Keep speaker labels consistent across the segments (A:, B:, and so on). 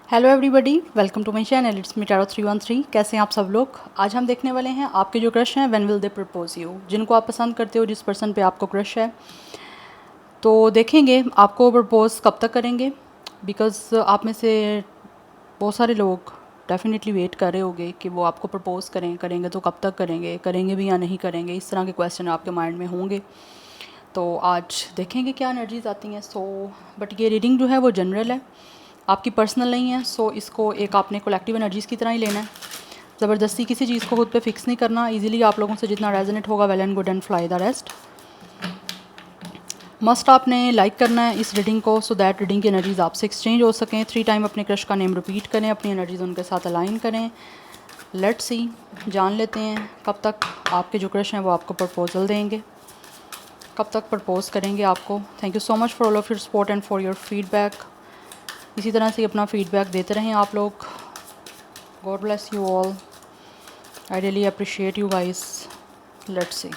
A: Hello everybody, welcome to my channel. It's me tarot 313। कैसे हैं आप सब लोग। आज हम देखने वाले हैं आपके जो क्रश हैं when will they propose you, जिनको आप पसंद करते हो, जिस पर्सन पे आपको क्रश है। तो देखेंगे आपको प्रपोज कब तक करेंगे, बिकॉज़ आप में से बहुत सारे लोग डेफिनेटली वेट कर रहे होंगे कि वो आपको प्रपोज करेंगे तो कब तक करेंगे भी या नहीं करेंगे। इस तरह के क्वेश्चन आपके माइंड में होंगे। तो आज देखेंगे क्या एनर्जीज आती हैं। बट ये रीडिंग जो है वो जनरल है, आपकी पर्सनल नहीं है। इसको एक आपने कलेक्टिव एनर्जीज़ की तरह ही लेना है। ज़बरदस्ती किसी चीज़ को खुद पे फिक्स नहीं करना। इजीली आप लोगों से जितना रेजोनेट होगा well and good and fly the rest. Must आपने लाइक करना है इस रीडिंग को, सो दैट रीडिंग की एनर्जीज़ आपसे एक्सचेंज हो सकें। 3 टाइम अपने क्रश का नेम रिपीट करें, अपनी एनर्जीज़ उनके साथ अलाइन करें। लेट्स सी, जान लेते हैं कब तक आपके जो क्रश हैं वो आपको प्रपोजल देंगे, कब तक प्रपोज करेंगे आपको। Thank you so much for all of your support and for your feedback. इसी तरह से अपना फीडबैक देते रहें आप लोग। God bless you all. I really appreciate you guys. Let's see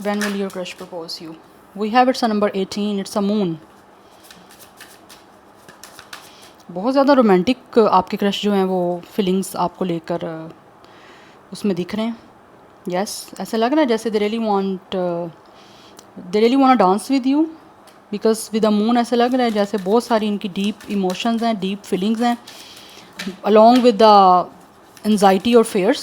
A: when will your crush propose you. We have it's a number 18। It's a moon. बहुत ज़्यादा रोमांटिक आपके क्रश जो हैं वो फीलिंग्स आपको लेकर उसमें दिख रहे हैं। यस, ऐसा लग रहा है जैसे दे really want dance with you, because with the moon ऐसा लग रहा है जैसे बहुत सारी इनकी डीप इमोशंस हैं, डीप फीलिंग्स हैं, along with the anxiety or fears.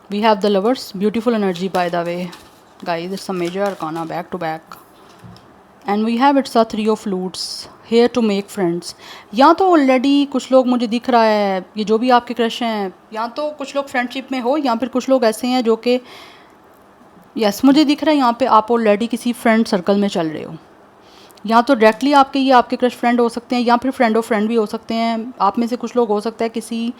A: We have the lovers. Beautiful energy, by the way, guys. It's a major arcana back to back. And we have it's a 3 of flutes. Here to make friends. या तो already कुछ लोग मुझे दिख रहा है, ये जो भी आपके क्रश हैं, या तो कुछ लोग फ्रेंडशिप में हो, या फिर कुछ लोग ऐसे हैं जो कि यस मुझे दिख रहा है यहाँ पे आप ऑलरेडी किसी फ्रेंड सर्कल में चल रहे हो। या तो डायरेक्टली ये आपके क्रश फ्रेंड हो सकते हैं, या फिर फ्रेंड ऑफ फ्रेंड भी हो सकते हैं। आप में से कुछ लोग हो सकता है किसी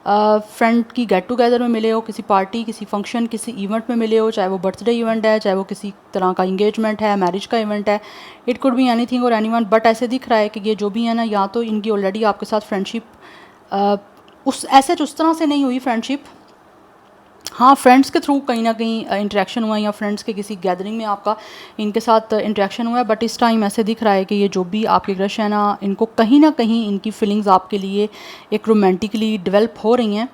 A: फ्रेंड की गेट टुगेदर में मिले हो, किसी पार्टी, किसी फंक्शन, किसी इवेंट में मिले हो, चाहे वो बर्थडे इवेंट है, चाहे वो किसी तरह का इंगेजमेंट है, मैरिज का इवेंट है। इट कुड बी एनीथिंग और एनीवन। बट ऐसे दिख रहा है कि ये जो भी है ना, या तो इनकी ऑलरेडी आपके साथ फ्रेंडशिप उस तरह से नहीं हुई फ्रेंडशिप। हाँ, फ्रेंड्स के थ्रू कहीं ना कहीं इंटरेक्शन हुआ है, या फ्रेंड्स के किसी गैदरिंग में आपका इनके साथ इंटरेक्शन हुआ है। बट इस टाइम ऐसे दिख रहा है कि ये जो भी आपके क्रश है ना, इनको कहीं ना कहीं इनकी फीलिंग्स आपके लिए एक रोमांटिकली डेवलप हो रही हैं,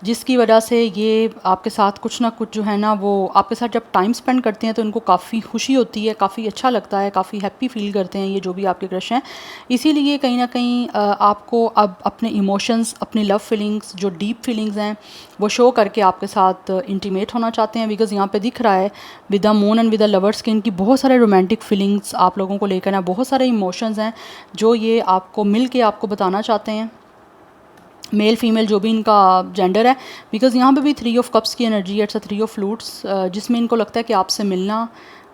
A: जिसकी वजह से ये आपके साथ कुछ ना कुछ जो है ना, वो आपके साथ जब टाइम स्पेंड करते हैं तो इनको काफ़ी खुशी होती है, काफ़ी अच्छा लगता है, काफ़ी हैप्पी फील करते हैं ये जो भी आपके क्रश हैं। इसीलिए कहीं ना कहीं आपको अब अपने इमोशंस, अपनी लव फीलिंग्स, जो डीप फीलिंग्स हैं, वो शो करके आपके साथ इंटीमेट होना चाहते हैं। बिकॉज़ यहाँ पे दिख रहा है with the moon and with the lovers के इनकी बहुत सारे रोमांटिक फीलिंग्स आप लोगों को लेकर ना, बहुत सारे इमोशंस हैं जो ये आपको मिल के आपको बताना चाहते हैं, मेल फीमेल जो भी इनका जेंडर है। बिकॉज़ यहाँ पे भी 3 ऑफ कप्स की एनर्जी है, इट्स अ 3 ऑफ फ्लूट्स, जिसमें इनको लगता है कि आपसे मिलना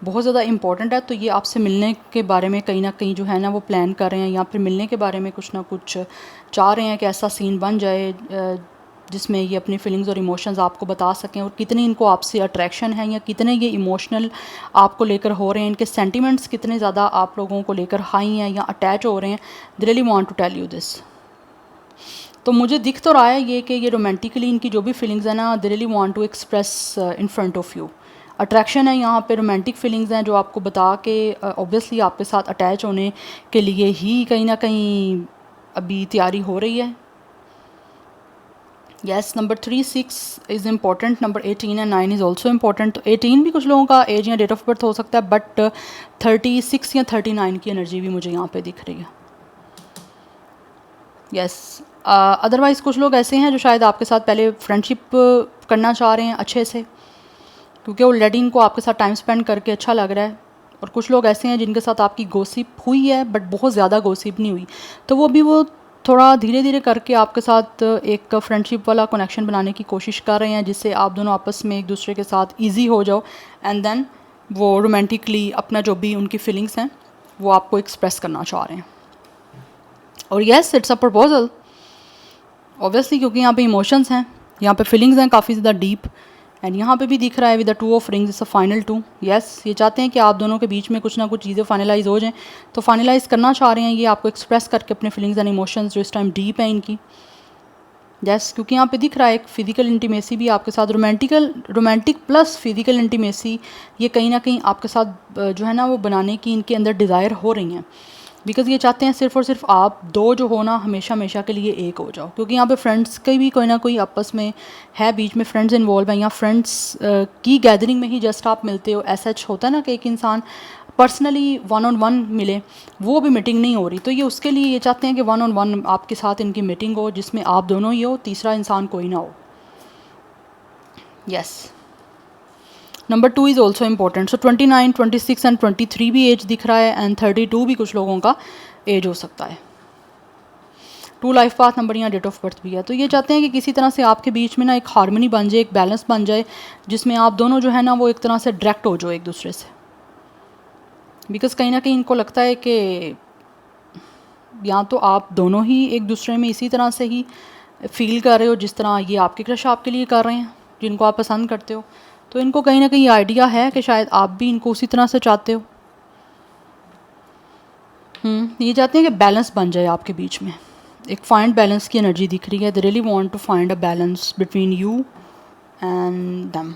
A: बहुत ज़्यादा इंपॉर्टेंट है। तो ये आपसे मिलने के बारे में कहीं ना कहीं जो है ना वो प्लान कर रहे हैं, या फिर मिलने के बारे में कुछ ना कुछ चाह रहे हैं कि ऐसा सीन बन जाए जिसमें ये अपनी फीलिंग्स और इमोशंस आपको बता सकें, और कितनी इनको आपसे अट्रैक्शन है, या कितने ये इमोशनल आपको लेकर हो रहे हैं, इनके सेंटिमेंट्स कितने ज़्यादा आप लोगों को लेकर हाई हैं या अटैच हो रहे हैं। They really want to tell you this. तो मुझे दिख तो रहा है ये कि ये रोमांटिकली इनकी जो भी फीलिंग्स है ना, they really want to express in front of you. Attraction है यहाँ पे, रोमांटिक फीलिंग्स हैं जो आपको बता के ऑब्वियसली आपके साथ अटैच होने के लिए ही कहीं ना कहीं अभी तैयारी हो रही है। Yes, number 3, 6 is important. Number 18 and 9 is also important. तो 18 भी कुछ लोगों का एज या डेट ऑफ बर्थ हो सकता है, बट 36 या 39 की एनर्जी भी मुझे यहाँ पे दिख रही है। यस, अदरवाइज़ कुछ लोग ऐसे हैं जो शायद आपके साथ पहले फ्रेंडशिप करना चाह रहे हैं अच्छे से, क्योंकि ऑलरेडी इनको आपके साथ टाइम स्पेंड करके अच्छा लग रहा है। और कुछ लोग ऐसे हैं जिनके साथ आपकी गॉसिप हुई है, बट बहुत ज़्यादा गॉसिप नहीं हुई, तो वो थोड़ा धीरे धीरे करके आपके साथ एक फ्रेंडशिप वाला कनेक्शन बनाने की कोशिश कर रहे हैं, जिससे आप दोनों आपस में एक दूसरे के साथ ईजी हो जाओ, एंड देन वो रोमांटिकली अपना जो भी उनकी फीलिंग्स हैं वो आपको एक्सप्रेस करना चाह रहे हैं। और yes, it's a proposal obviously, क्योंकि यहाँ पे इमोशंस हैं, यहाँ पे फीलिंग्स हैं काफ़ी ज़्यादा डीप। एंड यहाँ पे भी दिख रहा है with the 2 of rings, it's a final 2। Yes, ये चाहते हैं कि आप दोनों के बीच में कुछ ना कुछ चीज़ें फाइनलाइज हो जाएं, तो फाइनलाइज करना चाह रहे हैं ये आपको एक्सप्रेस करके अपने फीलिंग्स एंड इमोशंस जो इस टाइम डीप हैं इनकी। यस, क्योंकि यहाँ पे दिख रहा है एक फ़िज़िकल इंटीमेसी भी आपके साथ, रोमांटिक प्लस फ़िज़िकल इंटीमेसी, ये कहीं ना कहीं आपके साथ जो है ना वो बनाने की इनके अंदर डिज़ायर हो रही हैं। बिकॉज़ ये चाहते हैं सिर्फ़ और सिर्फ आप दो जो हो ना हमेशा हमेशा के लिए एक हो जाओ, क्योंकि यहाँ पे फ्रेंड्स का भी कोई ना कोई आपस में है, बीच में फ्रेंड्स इन्वॉल्व हैं, या फ्रेंड्स की गैदरिंग में ही जस्ट आप मिलते हो, ऐसा होता है ना कि एक इंसान पर्सनली वन ऑन वन मिले, वो भी मीटिंग नहीं हो रही, तो ये उसके लिए ये चाहते हैं कि वन ऑन वन आपके साथ इनकी मीटिंग हो जिसमें आप दोनों ही हो, तीसरा इंसान कोई ना हो। Yes, number 2 is also important. So 29, 26 and 23 भी एज दिख रहा है, एंड 32 भी कुछ लोगों का एज हो सकता है। 2 लाइफ पाथ नंबर या डेट ऑफ बर्थ भी है। तो ये चाहते हैं कि किसी तरह से आपके बीच में ना एक हार्मनी बन जाए, एक बैलेंस बन जाए, जिसमें आप दोनों जो है ना वो एक तरह से डायरेक्ट हो जाओ एक दूसरे से। बिकॉज़ कहीं ना कहीं इनको लगता है कि या तो आप दोनों ही एक दूसरे में इसी तरह से ही फील कर रहे हो जिस तरह ये आपके क्रश आपके लिए कर रहे हैं, जिनको आप पसंद करते हो, तो इनको कहीं ना कहीं आइडिया है कि शायद आप भी इनको उसी तरह से चाहते हो। ये चाहते हैं कि बैलेंस बन जाए आपके बीच में, एक फाइंड बैलेंस की एनर्जी दिख रही है। They really want to find a balance between you and them.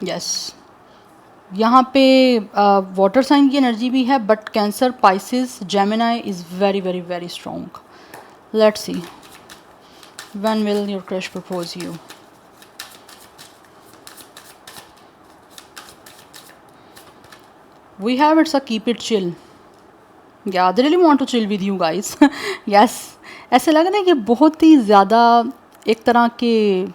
A: Yes, यहाँ पे वाटर साइन की एनर्जी भी है, but cancer, Pisces, Gemini is very very very strong. Let's see when will your crush propose you. We have it's a keep it chill. या they really want to chill with you guys. Yes, ऐसे लग रहा है कि बहुत ही ज़्यादा एक तरह के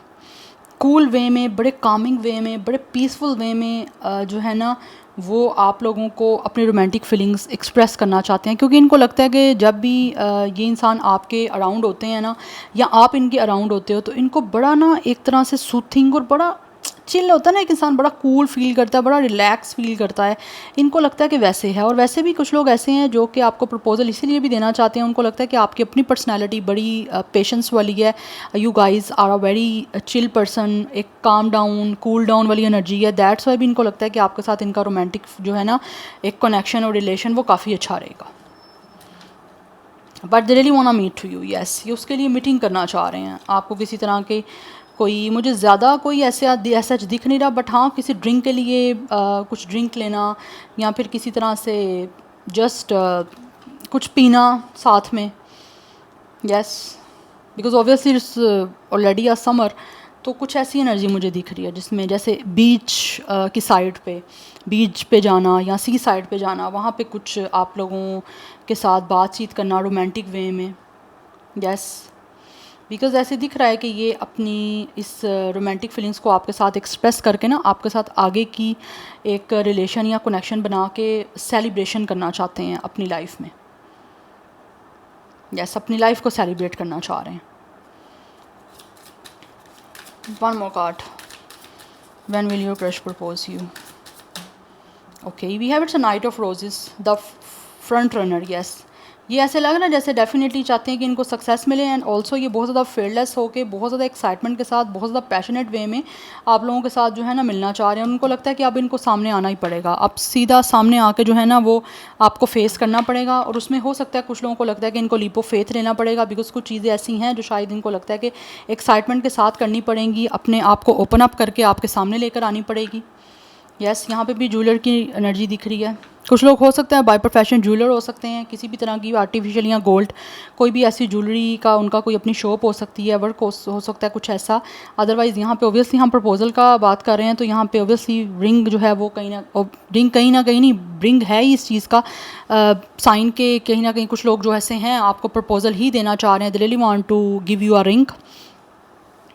A: कूल वे में, बड़े कामिंग वे में, बड़े पीसफुल वे में जो है ना वो आप लोगों को अपनी रोमांटिक फीलिंग्स एक्सप्रेस करना चाहते हैं, क्योंकि इनको लगता है कि जब भी ये इंसान आपके अराउंड होते हैं ना, या आप इनके अराउंड होते हो, तो इनको बड़ा ना एक तरह से सूथिंग और बड़ा चिल होता है ना, एक इंसान बड़ा कूल फील करता है, बड़ा रिलैक्स फील करता है। इनको लगता है कि वैसे है। और वैसे भी कुछ लोग ऐसे हैं जो कि आपको प्रपोजल इसीलिए भी देना चाहते हैं, उनको लगता है कि आपकी अपनी पर्सनैलिटी बड़ी पेशेंस वाली है, you guys are a very chill person, एक काम डाउन कूल डाउन वाली एनर्जी है। दैट्स वाई भी इनको लगता है कि आपके साथ इनका रोमांटिक जो है ना एक कनेक्शन और रिलेशन वो काफ़ी अच्छा रहेगा। But they really want to meet to you. Yes, ये उसके लिए मीटिंग करना चाह रहे हैं आपको किसी तरह के, कोई मुझे ज़्यादा कोई ऐसा दिख नहीं रहा, बट हाँ किसी ड्रिंक के लिए कुछ ड्रिंक लेना, या फिर किसी तरह से जस्ट कुछ पीना साथ में। Yes, because obviously it's already a summer, तो कुछ ऐसी एनर्जी मुझे दिख रही है जिसमें जैसे बीच की साइड पे, बीच पे जाना या सी साइड पे जाना, वहाँ पे कुछ आप लोगों के साथ बातचीत करना रोमांटिक वे में। यस, बिकॉज़ ऐसे दिख रहा है कि ये अपनी इस रोमांटिक फीलिंग्स को आपके साथ एक्सप्रेस करके ना आपके साथ आगे की एक रिलेशन या कनेक्शन बना के सेलिब्रेशन करना चाहते हैं अपनी लाइफ में। यस, अपनी लाइफ को सेलिब्रेट करना चाह रहे हैं। One more card, when will your crush propose you. Okay, we have it's a knight of roses, the front runner. Yes, ये ऐसे लग रहा है जैसे डेफिनेटली चाहते हैं कि इनको सक्सेस मिले, एंड ऑल्सो ये बहुत ज़्यादा फेयरलेस होके, बहुत ज़्यादा एक्साइटमेंट के साथ, बहुत ज़्यादा पैशनेट वे में आप लोगों के साथ जो है ना मिलना चाह रहे हैं। उनको लगता है कि अब इनको सामने आना ही पड़ेगा, अब सीधा सामने आके जो है ना वो आपको फेस करना पड़ेगा। और उसमें हो सकता है कुछ लोगों को लगता है कि इनको लीप ऑफ फेथ लेना पड़ेगा, बिकॉज कुछ चीज़ें ऐसी हैं जो शायद इनको लगता है कि एक्साइटमेंट के साथ करनी पड़ेंगी, अपने आप को ओपन अप करके आपके सामने लेकर आनी पड़ेगी। यस, यहाँ पे भी ज्वेलर की एनर्जी दिख रही है। कुछ लोग हो सकते हैं बाय प्रोफेशन ज्वेलर हो सकते हैं, किसी भी तरह की आर्टिफिशियल या गोल्ड कोई भी ऐसी ज्वेलरी का उनका कोई अपनी शॉप हो सकती है, वर्क हो सकता है कुछ ऐसा। अदरवाइज़ यहाँ पे ऑब्वियसली हम प्रपोजल का बात कर रहे हैं, तो यहाँ पे ऑब्वियसली रिंग जो है वो रिंग कहीं ना कहीं नहीं, रिंग है ही इस चीज़ का साइन के कहीं ना कहीं कुछ लोग जो ऐसे हैं आपको प्रपोजल ही देना चाह रहे हैं। They really want to give you a ring.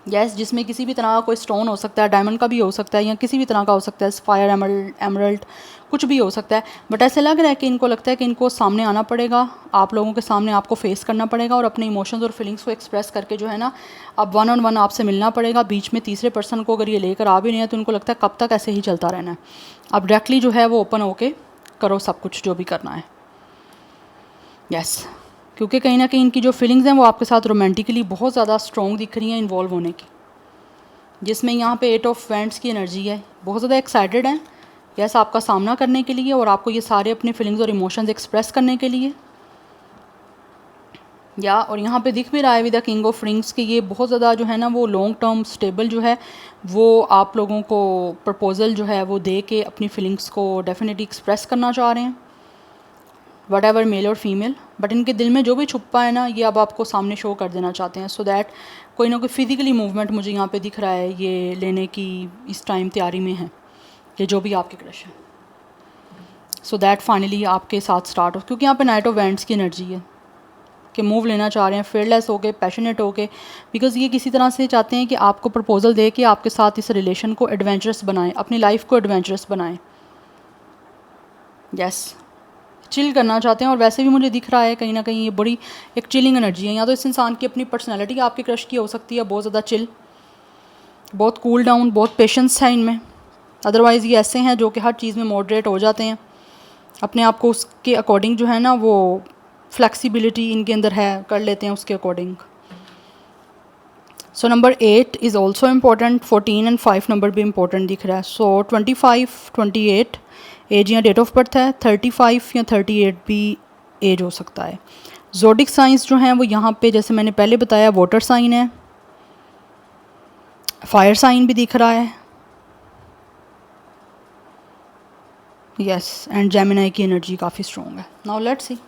A: Yes, जिसमें किसी भी तरह का कोई स्टोन हो सकता है, डायमंड का भी हो सकता है, या किसी भी तरह का हो सकता है, सफायर, एमरल्ड, कुछ भी हो सकता है। बट ऐसे लग रहा है कि इनको लगता है कि इनको सामने आना पड़ेगा, आप लोगों के सामने आपको फेस करना पड़ेगा, और अपने इमोशंस और फीलिंग्स को एक्सप्रेस करके जो है ना अब वन ऑन वन आपसे मिलना पड़ेगा। बीच में तीसरे पर्सन को अगर ये लेकर आ भी नहीं है तो इनको लगता है कब तक ऐसे ही चलता रहना है। अब डायरेक्टली जो है वो ओपन होके करो सब कुछ जो भी करना है। यस, क्योंकि कहीं ना कहीं इनकी जो फीलिंग्स हैं वो आपके साथ रोमांटिकली बहुत ज़्यादा स्ट्रॉन्ग दिख रही हैं इन्वॉल्व होने की, जिसमें यहाँ पे 8 ऑफ वैंड्स की एनर्जी है। बहुत ज़्यादा एक्साइटेड हैं यस आपका सामना करने के लिए, और आपको ये सारे अपने फीलिंग्स और इमोशंस एक्सप्रेस करने के लिए। या और यहाँ पे दिख भी रहा है with the king of rings कि ये बहुत ज़्यादा जो है ना वो लॉन्ग टर्म स्टेबल जो है वो आप लोगों को प्रपोज़ल जो है वो दे के अपनी फीलिंग्स को डेफिनेटली एक्सप्रेस करना चाह रहे हैं, वट एवर मेल और फीमेल। बट इनके दिल में जो भी छुपा है ना ये अब आपको सामने शो कर देना चाहते हैं, सो दैट कोई ना कोई फिज़िकली मूवमेंट मुझे यहाँ पे दिख रहा है ये लेने की इस टाइम तैयारी में है, ये जो भी आपके क्रश है, सो दैट फाइनली आपके साथ स्टार्ट हो। क्योंकि यहाँ पे नाइट ऑफ वैंड्स की एनर्जी है कि मूव लेना चाह रहे हैं फेयरलेस होके, पैशनेट होके, बिकॉज ये किसी तरह से चाहते हैं कि आपको प्रपोजल दे के आपके साथ इस रिलेशन को एडवेंचरस बनाएं, अपनी लाइफ को एडवेंचरस बनाएं। यस, चिल करना चाहते हैं। और वैसे भी मुझे दिख रहा है कहीं ना कहीं ये बड़ी एक चिलिंग एनर्जी है। या तो इस इंसान की अपनी पर्सनैलिटी आपके क्रश की हो सकती है, बहुत ज़्यादा चिल, बहुत कूल डाउन, बहुत पेशेंस है इनमें। अदरवाइज़ ये ऐसे हैं जो कि हर चीज़ में मॉडरेट हो जाते हैं, अपने आप को उसके अकॉर्डिंग जो है ना वो फ्लेक्सिबिलिटी इनके अंदर है, कर लेते हैं उसके according. So number 8 is also important, 14 and 5 number भी इम्पोर्टेंट दिख रहा है। सो 25, 28 एज या डेट ऑफ बर्थ है, 35 या 38 भी एज हो सकता है। ज़ोडिक साइंस जो हैं वो यहाँ पे जैसे मैंने पहले बताया वाटर साइन है, फायर साइन भी दिख रहा है, यस, एंड जेमिनाई की एनर्जी काफ़ी स्ट्रॉन्ग है। Now let's see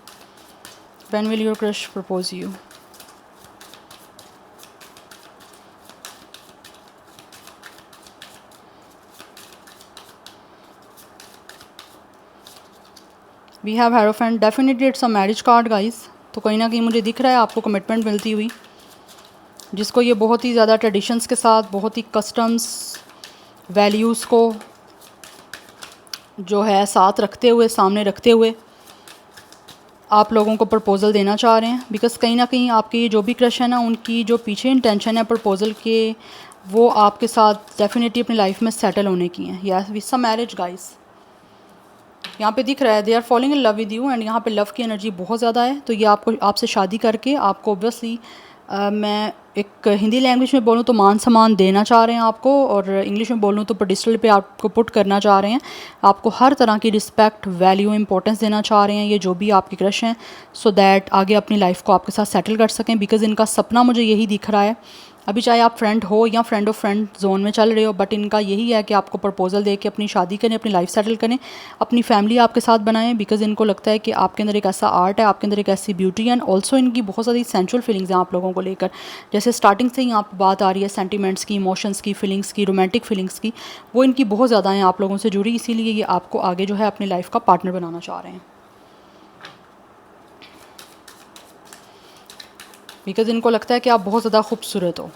A: when will your crush propose you. We have hierophant, definitely it's a marriage card guys. तो कहीं ना कहीं मुझे दिख रहा है आपको कमिटमेंट मिलती हुई, जिसको ये बहुत ही ज़्यादा ट्रेडिशंस के साथ, बहुत ही कस्टम्स वैल्यूज़ को जो है साथ रखते हुए, सामने रखते हुए आप लोगों को प्रपोज़ल देना चाह रहे हैं। बिकॉज कहीं ना कहीं आपके ये जो भी क्रश है ना उनकी जो पीछे इंटेंशन है प्रपोज़ल के, वो आपके साथ डेफिनेटली अपनी लाइफ में सेटल होने की हैं। या विद सम मैरिज गाइस यहाँ पे दिख रहा है, they are falling in love with you, and यहाँ पे लव की एनर्जी बहुत ज़्यादा है। तो ये आपको आपसे शादी करके आपको ऑब्वियसली मैं एक हिंदी लैंग्वेज में बोलूँ तो मान सम्मान देना चाह रहे हैं आपको, और इंग्लिश में बोलूँ तो पेडिस्टल पे आपको पुट करना चाह रहे हैं। आपको हर तरह की रिस्पेक्ट, वैल्यू, इंपॉर्टेंस देना चाह रहे हैं ये जो भी आपके क्रश हैं, सो दैट आगे अपनी लाइफ को आपके साथ सेटल कर सकें। बिकॉज इनका सपना मुझे यही दिख रहा है, अभी चाहे आप फ्रेंड हो या फ्रेंड ऑफ फ्रेंड जोन में चल रहे हो, बट इनका यही है कि आपको प्रपोजल दे के अपनी शादी करें, अपनी लाइफ सेटल करें, अपनी फैमिली आपके साथ बनाएं। बिकॉज इनको लगता है कि आपके अंदर एक ऐसा आर्ट है, आपके अंदर एक ऐसी ब्यूटी है, एंड ऑल्सो इनकी बहुत सारी सेंचुअल फीलिंग्स हैं आप लोगों को लेकर। जैसे स्टार्टिंग से ही यहाँ पर बात आ रही है सेंटिमेंट्स की, इमोशंस की, फीलिंग्स की, रोमांटिक फीलिंग्स की, वो इनकी बहुत ज़्यादा हैं आप लोगों से जुड़ी। इसीलिए ये आपको आगे जो है अपनी लाइफ का पार्टनर बनाना चाह रहे हैं। बिकॉज इनको लगता है कि आप बहुत ज़्यादा खूबसूरत हो,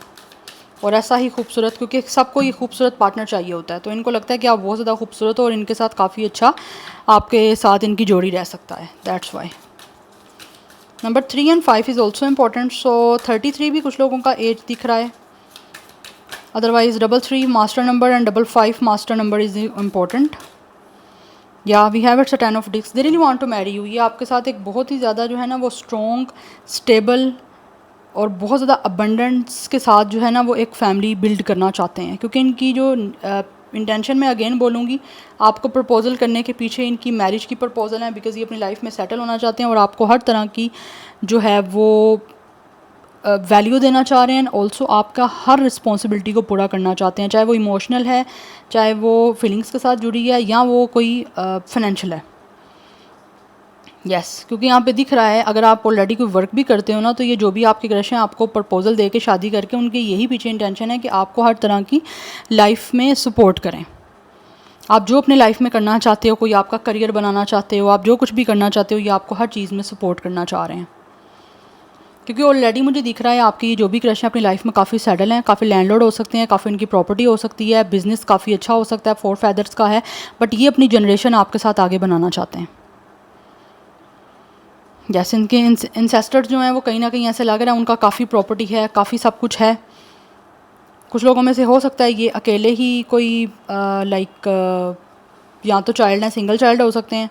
A: और ऐसा ही खूबसूरत, क्योंकि सबको ये खूबसूरत पार्टनर चाहिए होता है, तो इनको लगता है कि आप बहुत ज़्यादा खूबसूरत हो और इनके साथ काफ़ी अच्छा आपके साथ इनकी जोड़ी रह सकता है, that's why. Number 3 and 5 is also important. So 33 भी कुछ लोगों का एज दिख रहा है, otherwise 33 master number and 55 master number is important. या we have it's a 10 of disc, they really want to marry you. ये आपके साथ एक बहुत ही ज़्यादा जो है ना वो स्ट्रॉन्ग, स्टेबल और बहुत ज़्यादा अबंडेंस के साथ जो है ना वो एक फ़ैमिली बिल्ड करना चाहते हैं। क्योंकि इनकी जो इंटेंशन मैं अगेन बोलूँगी, आपको प्रपोज़ल करने के पीछे इनकी मैरिज की प्रपोज़ल है। बिकॉज़ ये अपनी लाइफ में सेटल होना चाहते हैं और आपको हर तरह की जो है वो वैल्यू देना चाह रहे हैं, ऑल्सो आपका हर रिस्पॉन्सिबिलिटी को पूरा करना चाहते हैं, चाहे वो इमोशनल है, चाहे वो फीलिंग्स के साथ जुड़ी है, या वो कोई फाइनेंशियल है। यस, क्योंकि यहाँ पे दिख रहा है अगर आप ऑलरेडी कोई वर्क भी करते हो ना, तो ये जो भी आपके क्रश हैं आपको प्रपोजल दे के शादी करके उनके यही पीछे इंटेंशन है कि आपको हर तरह की लाइफ में सपोर्ट करें। आप जो अपने लाइफ में करना चाहते हो, कोई आपका करियर बनाना चाहते हो, आप जो कुछ भी करना चाहते हो, ये आपको हर चीज़ में सपोर्ट करना चाह रहे हैं। क्योंकि ऑलरेडी मुझे दिख रहा है आपकी जो भी क्रश है अपनी लाइफ में काफ़ी सेटल हैं, काफ़ी लैंडलॉर्ड हो सकते हैं, काफ़ी इनकी प्रॉपर्टी हो सकती है, बिज़नेस काफ़ी अच्छा हो सकता है, 4 फैदर्स का है, बट ये अपनी जनरेशन आपके साथ आगे बनाना चाहते हैं। जैसे इनके इंसेस्टर्स जो हैं वो कहीं ना कहीं ऐसे लग रहा है उनका काफ़ी प्रॉपर्टी है, काफ़ी सब कुछ है। कुछ लोगों में से हो सकता है ये अकेले ही कोई या तो चाइल्ड है, सिंगल चाइल्ड हो सकते हैं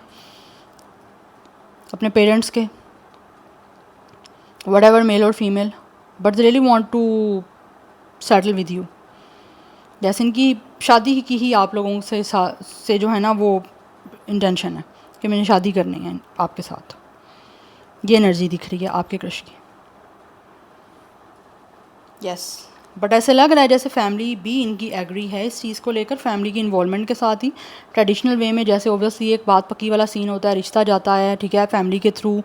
A: अपने पेरेंट्स के, वट एवर मेल और female, but they really want to settle with you. जैसे इनकी शादी की ही आप लोगों से जो है ना वो इंटेंशन है कि मैंने शादी करनी है आपके साथ। ये एनर्जी दिख रही है आपके क्रश की। यस, बट ऐसे लग रहा है जैसे फैमिली भी इनकी एग्री है इस चीज़ को लेकर, फैमिली की इन्वॉल्वमेंट के साथ ही ट्रेडिशनल वे में। जैसे ओबियसली एक बात पक्की वाला सीन होता है, रिश्ता जाता है, ठीक है, फैमिली के थ्रू,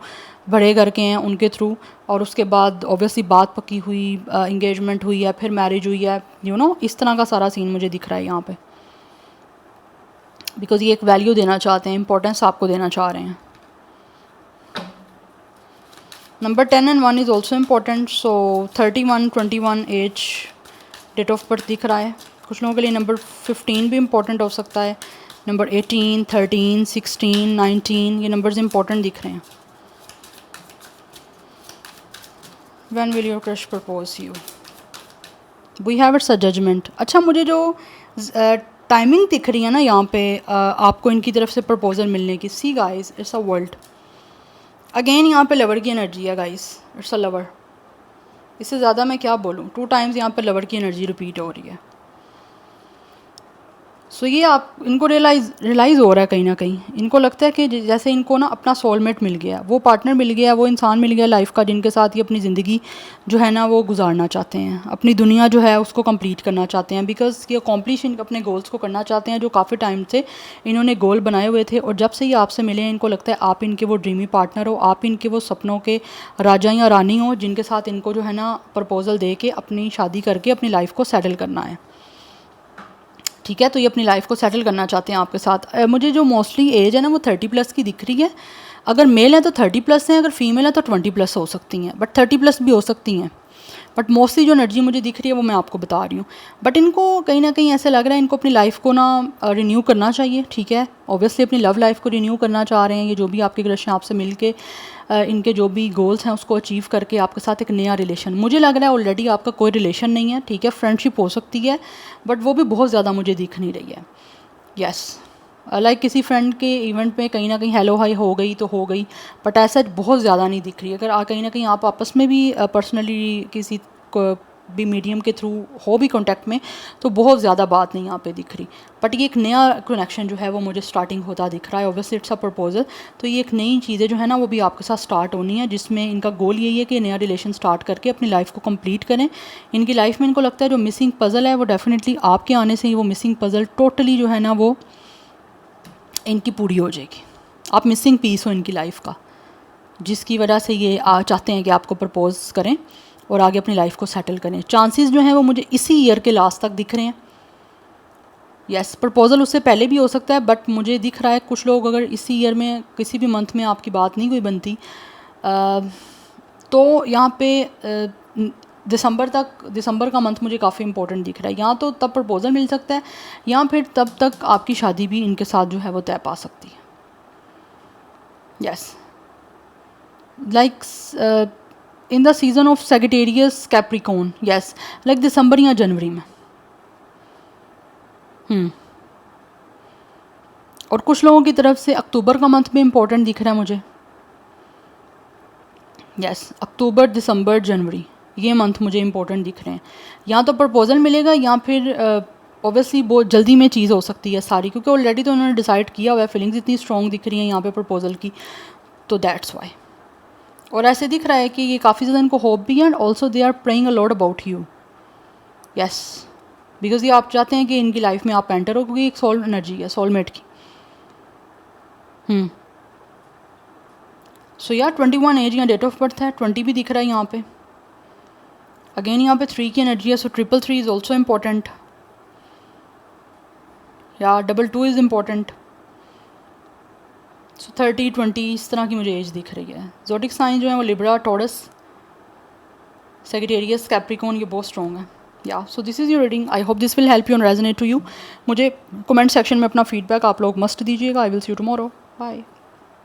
A: बड़े घर के हैं उनके थ्रू, और उसके बाद ऑब्वियसली बात पक्की हुई, इंगेजमेंट हुई है, फिर मैरिज हुई है, इस तरह का सारा सीन मुझे दिख रहा है यहाँ पे, बिकॉज ये एक वैल्यू देना चाहते हैं, इंपॉर्टेंस आपको देना चाह रहे हैं। Number 10 and 1 is also important, so 31, 21 as date of birth दिख रहा है। कुछ लोगों के लिए नंबर 15 भी इम्पॉर्टेंट हो सकता है, नंबर 18, 13, 16, 19, ये नंबर्स इम्पॉर्टेंट दिख रहे हैं। When will your crush propose you? We have it's a judgment। अच्छा, मुझे जो टाइमिंग दिख रही है ना यहाँ पे आपको इनकी तरफ से प्रपोजल मिलने की, see guys it's a world. Again यहाँ पे लवर की एनर्जी है गाइस, इट्स अ लवर। इससे ज़्यादा मैं क्या बोलूँ, 2 टाइम्स यहाँ पे लवर की एनर्जी रिपीट हो रही है। सो ये आप इनको रियलाइज़ हो रहा है कहीं ना कहीं, इनको लगता है कि जैसे इनको ना अपना सोलमेट मिल गया, वो पार्टनर मिल गया, वो इंसान मिल गया लाइफ का, जिनके साथ ये अपनी ज़िंदगी जो है ना वो गुजारना चाहते हैं, अपनी दुनिया जो है उसको कंप्लीट करना चाहते हैं, बिकॉज ये अकॉम्प्लिश अपने गोल्स को करना चाहते हैं जो काफ़ी टाइम से इन्होंने गोल बनाए हुए थे। और जब से ये आपसे मिले हैं, इनको लगता है आप इनके वो ड्रीमी पार्टनर हो, आप इनके वो सपनों के राजा या रानी हो, जिनके साथ इनको जो है ना प्रपोज़ल दे के अपनी शादी करके अपनी लाइफ को सेटल करना है। ठीक है, तो ये अपनी लाइफ को सेटल करना चाहते हैं आपके साथ। मुझे जो मोस्टली एज है ना वो 30+ की दिख रही है। अगर मेल है तो 30+ हैं, अगर फीमेल है तो 20+ हो सकती हैं, बट 30+ भी हो सकती हैं। बट मोस्टली जो एनर्जी मुझे दिख रही है वो मैं आपको बता रही हूँ। बट इनको कहीं ना कहीं ऐसे लग रहा है इनको अपनी लाइफ को ना रिन्यू करना चाहिए। ठीक है, ऑब्वियसली अपनी लव लाइफ को रिन्यू करना चाह रहे हैं ये, जो भी आपके क्रश हैं आपसे मिल के इनके जो भी गोल्स हैं उसको अचीव करके आपके साथ एक नया रिलेशन। मुझे लग रहा है ऑलरेडी आपका कोई रिलेशन नहीं है, ठीक है, फ्रेंडशिप हो सकती है, बट वो भी बहुत ज़्यादा मुझे दिख नहीं रही है। यस, लाइक किसी फ्रेंड के इवेंट में कहीं ना कहीं हेलो हाई हो गई तो हो गई, बट ऐसा बहुत ज़्यादा नहीं दिख रही। अगर कहीं ना कहीं आप आपस में भी पर्सनली किसी को भी मीडियम के थ्रू हो भी कांटेक्ट में, तो बहुत ज़्यादा बात नहीं यहाँ पे दिख रही। बट ये एक नया कनेक्शन जो है वो मुझे स्टार्टिंग होता दिख रहा है। ऑब्वियसली इट्स अ प्रपोजल, तो ये एक नई चीज़ें जो है ना वो भी आपके साथ स्टार्ट होनी है, जिसमें इनका गोल यही है कि नया रिलेशन स्टार्ट करके अपनी लाइफ को कंप्लीट करें। इनकी लाइफ में इनको लगता है जो मिसिंग पज़ल है वो डेफिनेटली आपके आने से ही वो मिसिंग पज़ल टोटली जो है ना वो इनकी पूरी हो जाएगी। आप मिसिंग पीस हो इनकी लाइफ का, जिसकी वजह से ये चाहते हैं कि आपको प्रपोज़ करें और आगे अपनी लाइफ को सेटल करें। चांसेस जो हैं वो मुझे इसी ईयर के लास्ट तक दिख रहे हैं। यस, प्रपोज़ल उससे पहले भी हो सकता है, बट मुझे दिख रहा है कुछ लोग अगर इसी ईयर में किसी भी मंथ में आपकी बात नहीं कोई बनती तो यहाँ पे दिसंबर का मंथ मुझे काफ़ी इंपॉर्टेंट दिख रहा है। यहाँ तो तब प्रपोज़ल मिल सकता है, या फिर तब तक आपकी शादी भी इनके साथ जो है वो तय पा सकती है। Yes, like in the season of Sagittarius Capricorn, yes, like दिसंबर या जनवरी में। और कुछ लोगों की तरफ से अक्टूबर का मंथ भी इम्पोर्टेंट दिख रहा है मुझे। यस, अक्टूबर, दिसंबर, जनवरी, ये मंथ मुझे इंपॉर्टेंट दिख रहे हैं। या तो प्रपोज़ल मिलेगा या फिर ऑब्वियसली बहुत जल्दी में चीज़ हो सकती है सारी, क्योंकि ऑलरेडी तो उन्होंने डिसाइड किया हुआ है, फीलिंग्स इतनी स्ट्रॉन्ग दिख रही हैं यहाँ पे प्रपोज़ल की, तो दैट्स वाई। और ऐसे दिख रहा है कि ये काफ़ी ज़्यादा इनको होप भी है, and also they are praying a lot about you. Yes, because ये आप चाहते हैं कि इनकी लाइफ में आप एंटर हो, क्योंकि एक सोल एनर्जी है सोलमेट की। सो यार 21 एज या डेट ऑफ बर्थ है, 20 भी दिख रहा है यहाँ पे। अगेन यहाँ पे 3 की एनर्जी है, सो 333 इज़ ऑल्सो इम्पॉर्टेंट, या 22 इज़ इम्पॉर्टेंट। सो 30, 20 इस तरह की मुझे एज दिख रही है। ज़ोडिक साइन जो है वो लिब्रा, टॉरस, सेजिटेरियस, कैप्रिकॉर्न, ये बहुत स्ट्रॉन्ग है। या so this is your reading, I hope this will help you and resonate to you. मुझे कमेंट सेक्शन में अपना फीडबैक आप लोग मस्ट दीजिएगा। I will see you tomorrow, bye.